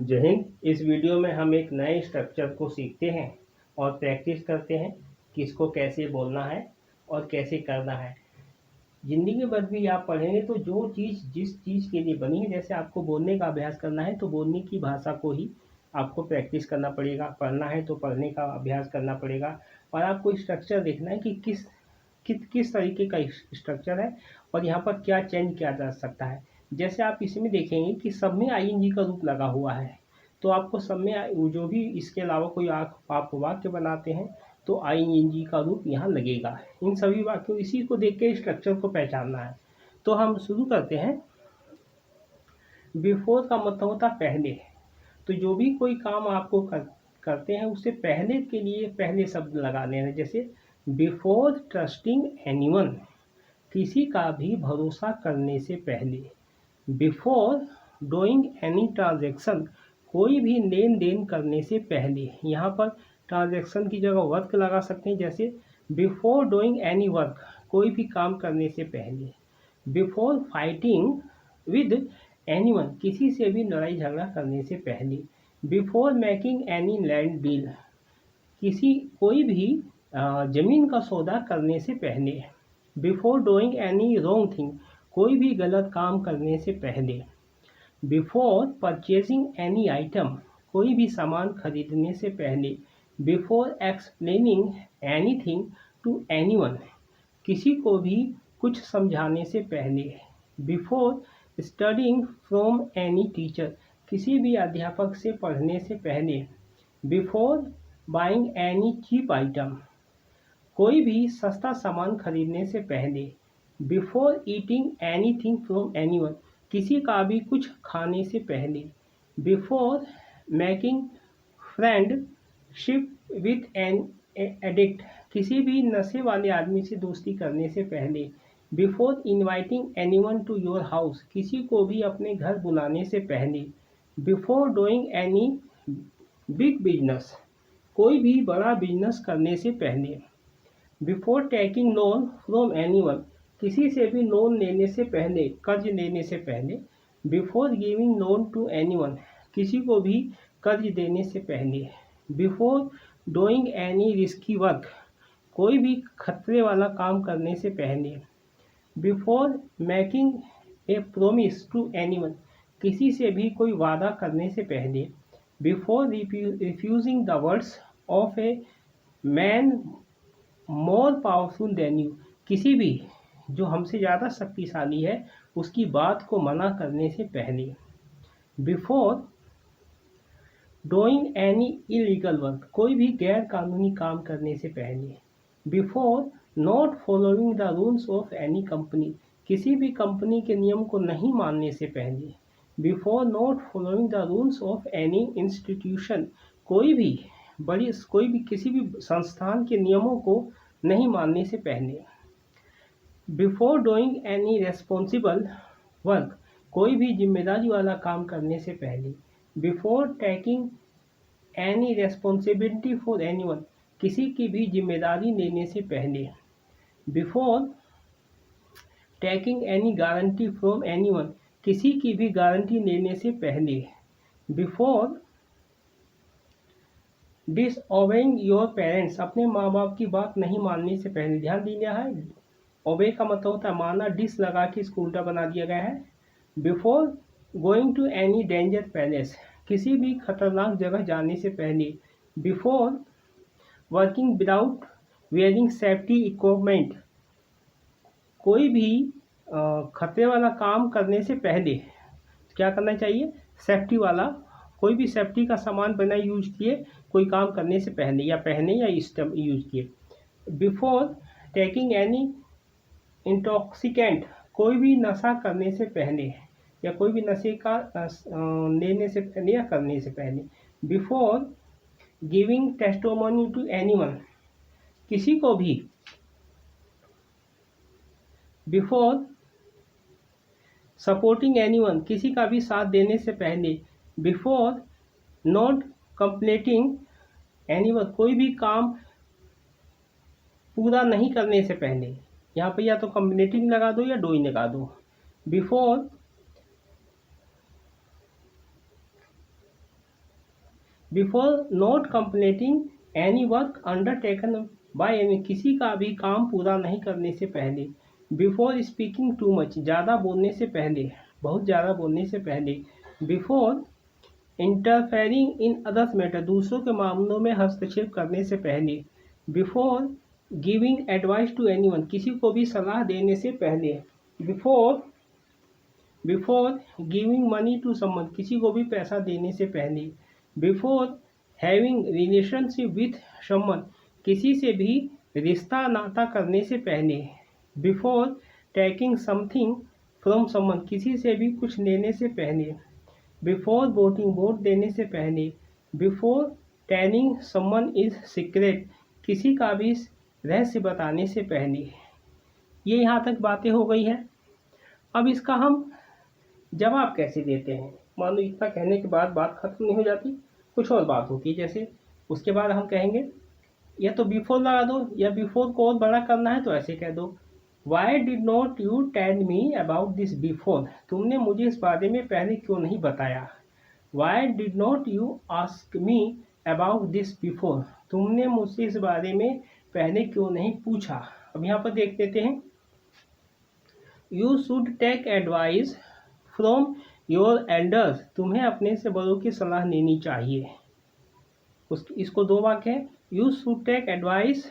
जय हिंद। इस वीडियो में हम एक नए स्ट्रक्चर को सीखते हैं और प्रैक्टिस करते हैं कि इसको कैसे बोलना है और कैसे करना है। ज़िंदगी भर भी आप पढ़ेंगे तो जो चीज़ जिस चीज़ के लिए बनी है, जैसे आपको बोलने का अभ्यास करना है तो बोलने की भाषा को ही आपको प्रैक्टिस करना पड़ेगा, पढ़ना है तो पढ़ने का अभ्यास करना पड़ेगा और आपको स्ट्रक्चर देखना है कि किस तरीके का स्ट्रक्चर है और यहाँ पर क्या चेंज किया जा सकता है। जैसे आप इसमें देखेंगे कि सब में आईएनजी का रूप लगा हुआ है, तो आपको सब में जो भी इसके अलावा कोई आप वाक्य बनाते हैं तो आईएनजी का रूप यहाँ लगेगा। इन सभी वाक्यों इसी को देख के स्ट्रक्चर को पहचानना है। तो हम शुरू करते हैं। बिफोर का मतलब होता है पहले। तो जो भी कोई काम आपको करते हैं उससे पहले के लिए पहले शब्द लगा लेना। जैसे बिफोर ट्रस्टिंग एनीवन, किसी का भी भरोसा करने से पहले। बिफोर डूइंग एनी ट्रांजैक्शन, कोई भी लेन देन करने से पहले। यहाँ पर ट्रांजैक्शन की जगह वर्क लगा सकते हैं। जैसे बिफोर डूइंग एनी वर्क, कोई भी काम करने से पहले। बिफोर फाइटिंग विद एनीवन, किसी से भी लड़ाई झगड़ा करने से पहले। Before making any land deal, कोई भी जमीन का सौदा करने से पहले। Before doing any wrong thing, कोई भी गलत काम करने से पहले। बिफोर परचेजिंग एनी आइटम, कोई भी सामान खरीदने से पहले। Before explaining anything to anyone, किसी को भी कुछ समझाने से पहले। Before studying from any teacher, किसी भी अध्यापक से पढ़ने से पहले। Before buying any cheap item, कोई भी सस्ता सामान खरीदने से पहले। Before eating anything from anyone, किसी का भी कुछ खाने से पहले। Before making friendship with an addict, किसी भी नशे वाले आदमी से दोस्ती करने से पहले। Before inviting anyone to your house, किसी को भी अपने घर बुलाने से पहले। Before doing any big business, कोई भी बड़ा बिजनेस करने से पहले। Before taking loan from anyone, किसी से भी लोन लेने से पहले, कर्ज लेने से पहले। Before giving loan to anyone, किसी को भी कर्ज देने से पहले। Before doing any risky work, कोई भी खतरे वाला काम करने से पहले। Before making a promise to anyone, किसी से भी कोई वादा करने से पहले। Before refusing the words of a man more powerful than you, किसी भी जो हमसे ज़्यादा शक्तिशाली है उसकी बात को मना करने से पहले। Before doing any illegal work, कोई भी गैर कानूनी काम करने से पहले। Before not following the rules of any company, किसी भी कंपनी के नियम को नहीं मानने से पहले। Before not following the rules of any institution, कोई भी किसी भी संस्थान के नियमों को नहीं मानने से पहले। Before doing any responsible work, कोई भी जिम्मेदारी वाला काम करने से पहले। Before taking any responsibility for anyone, किसी की भी जिम्मेदारी लेने से पहले। Before taking any guarantee from anyone, किसी की भी गारंटी लेने से पहले। बिफोर डिसओबेइंग योर पेरेंट्स, अपने माँ बाप की बात नहीं मानने से पहले। ध्यान दिया है, ओबे का मतलब होता है माना, डिस लगा के इसको उल्टा बना दिया गया है। Before going to any danger palace, किसी भी खतरनाक जगह जाने से पहले। Before working without wearing safety equipment, कोई भी खतरे वाला काम करने से पहले क्या करना चाहिए, सेफ्टी वाला, कोई भी सेफ्टी का सामान बिना यूज किए कोई काम करने से पहले, या पहने या इस्तेम यूज किए। बिफोर टेकिंग एनी इंटॉक्सिकेंट, कोई भी नशा करने से पहले या कोई भी नशे का लेने से पहले या करने से पहले। Before giving testimony to anyone, किसी को भी। बिफोर सपोर्टिंग एनीवन, किसी का भी साथ देने से पहले। बिफोर नॉट कंप्लीटिंग एनीवन, कोई भी काम पूरा नहीं करने से पहले। यहाँ पे या तो कंप्लीटिंग लगा दो या डूइंग लगा दो। Before before not completing any work undertaken by any, किसी का भी काम पूरा नहीं करने से पहले। बिफोर स्पीकिंग टू मच, ज़्यादा बोलने से पहले, बहुत ज़्यादा बोलने से पहले। Before interfering in others matter, दूसरों के मामलों में हस्तक्षेप करने से पहले। Before giving advice to anyone, किसी को भी सलाह देने से पहले। Before giving money to someone, किसी को भी पैसा देने से पहले। Before having relationship with someone, किसी से भी रिश्ता नाता करने से पहले। Before taking something from someone, किसी से भी कुछ लेने से पहले। बिफोर वोटिंग, वोट देने से पहले। Before telling someone is secret, किसी का भी रहस्य बताने से पहले। ये यहाँ तक बातें हो गई हैं। अब इसका हम जवाब कैसे देते हैं? मान लो इतना कहने के बाद बात खत्म नहीं हो जाती, कुछ और बात होती है। जैसे उसके बाद हम कहेंगे या तो बिफोर लगा दो, या बिफोर को और बड़ा करना है तो ऐसे कह दो, why did not you tell me about this before, तुमने मुझे इस बारे में पहले क्यों नहीं बताया। Why did not you ask me about this before, तुमने मुझसे इस बारे में पहले क्यों नहीं पूछा। अब यहाँ पर देख लेते हैं, you should take advice from your elders, तुम्हें अपने से बड़ों की सलाह लेनी चाहिए। इसको दो वाक्य है, you should take advice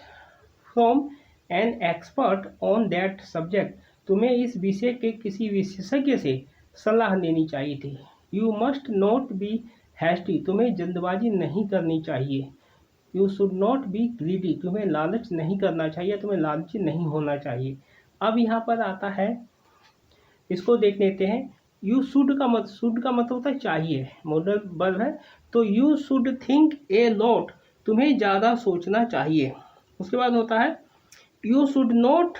from an expert on that subject, तुम्हें इस विषय के किसी विशेषज्ञ से सलाह लेनी चाहिए थी। You must not be hasty, तुम्हें जल्दबाजी नहीं करनी चाहिए। You should not be greedy, तुम्हें लालच नहीं करना चाहिए, तुम्हें लालची नहीं होना चाहिए। अब यहाँ पर आता है, इसको देख लेते हैं, यू शुड का मतलब होता है चाहिए, मॉडल वर्ब है, तो you should think a lot, तुम्हें ज़्यादा सोचना चाहिए। उसके बाद होता है, you should not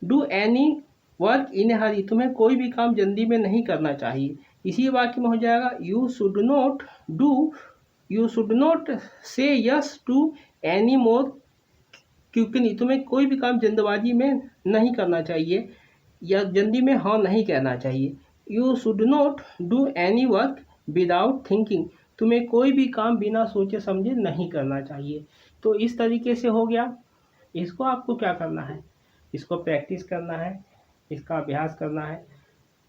do any work in a hurry, तुम्हें कोई भी काम जल्दी में नहीं करना चाहिए। इसी वाक्य में हो जाएगा, you should not say yes to any more quickly, तुम्हें कोई भी काम जल्दबाजी में नहीं करना चाहिए या जल्दी में हाँ नहीं कहना चाहिए। You should not do any work without thinking, तुम्हें कोई भी काम बिना सोचे समझे नहीं करना चाहिए। तो इस तरीके से हो गया। इसको आपको क्या करना है, इसको प्रैक्टिस करना है, इसका अभ्यास करना है।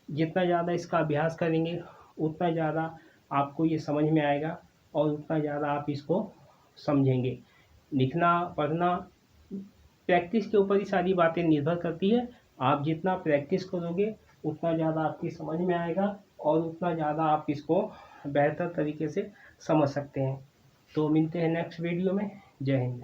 जितना ज़्यादा इसका अभ्यास करेंगे उतना ज़्यादा आपको ये समझ में आएगा और उतना ज़्यादा आप इसको समझेंगे। लिखना पढ़ना प्रैक्टिस के ऊपर ही सारी बातें निर्भर करती है। आप जितना प्रैक्टिस करोगे उतना ज़्यादा आपकी समझ में आएगा और उतना ज़्यादा आप इसको बेहतर तरीके से समझ सकते हैं। तो मिलते हैं नेक्स्ट वीडियो में। जय हिंद।